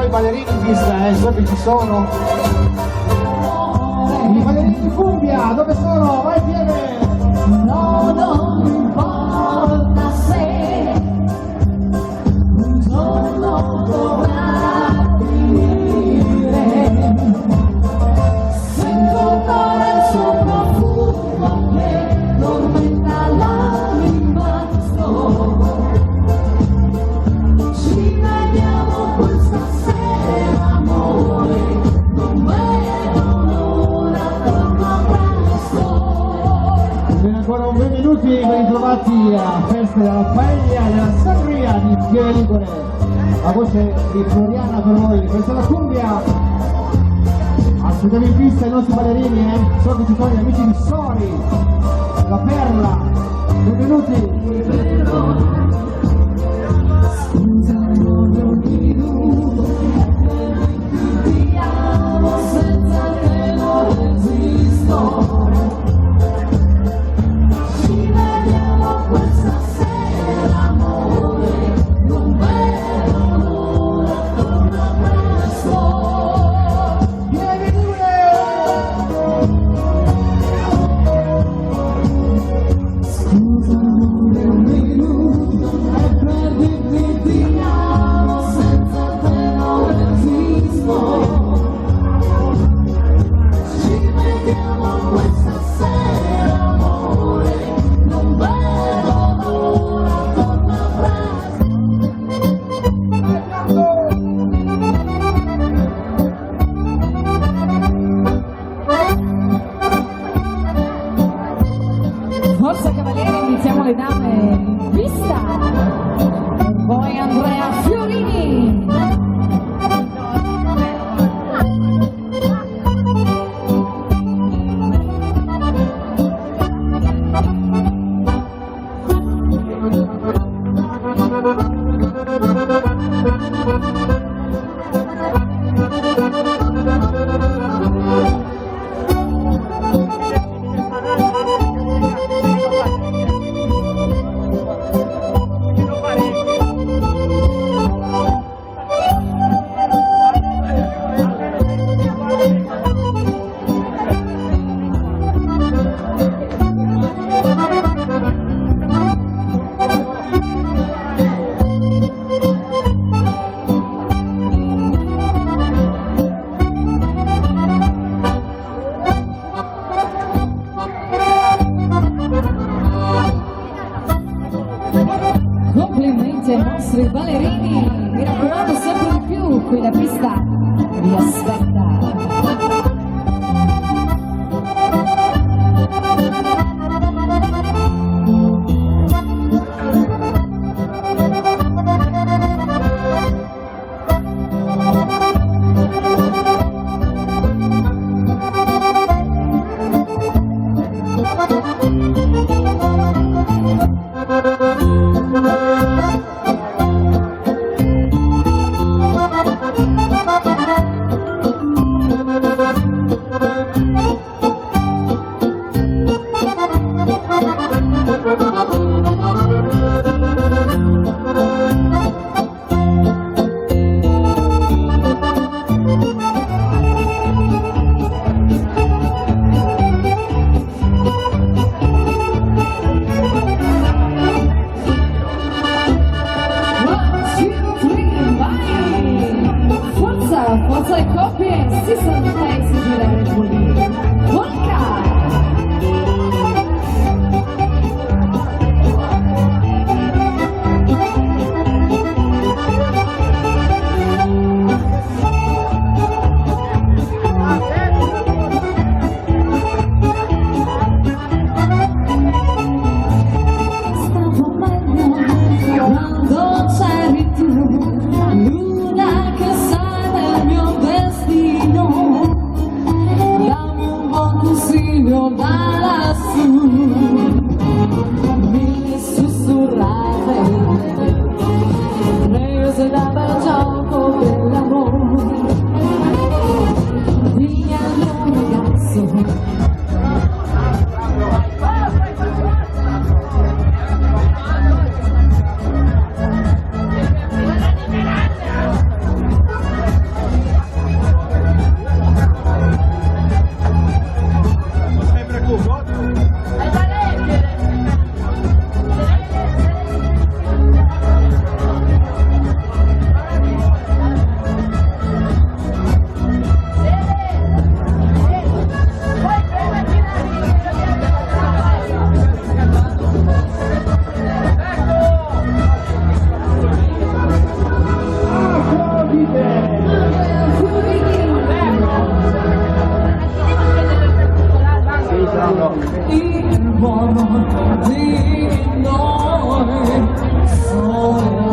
i ballerini in pista, so che ci sono. I ballerini di cumbia, dove sono? Vai insieme! No, non importa se un giorno dovrà finire, sento ancora il suo profumo che tormenta l'anima. Ci vediamo questa sera, amore, non vedo l'ora, torna presto. Bene, ancora un 2 minuti ben trovati a festa della paella e della sangria di Pieve Ligure. La voce di Floriana per voi, questa è la cumbia. Aspettiamo in pista i nostri ballerini, so che ci sono gli amici di Sori, la Perla. Benvenuti. Scusa, non ti rubo, ti amo senza che non esisto. Ci vediamo questa sera, amore, non vedo l'ora, torna presto. Vieni pure! Scusa, un minuto, per dirti ti amo, senza te non esisto. Ci vediamo questa sera, amore, non vedo l'ora, torna Forza cavalieri, iniziamo le dame in pista. Poi Andrea Fiorini. Complimenti ai nostri ballerini, mi raccomando sempre di più, qui la pista vi aspetta. Forza le coppie, si salta e si gira il pulire. Volca! Stavo meglio quando c'eri tu, luna che sai del mio destino, dammi un buon consiglio da lassù, mi sussurrate, prese da bel gioco dell'amore, via mio ragazzo. Mauro. Il buono di noi, sole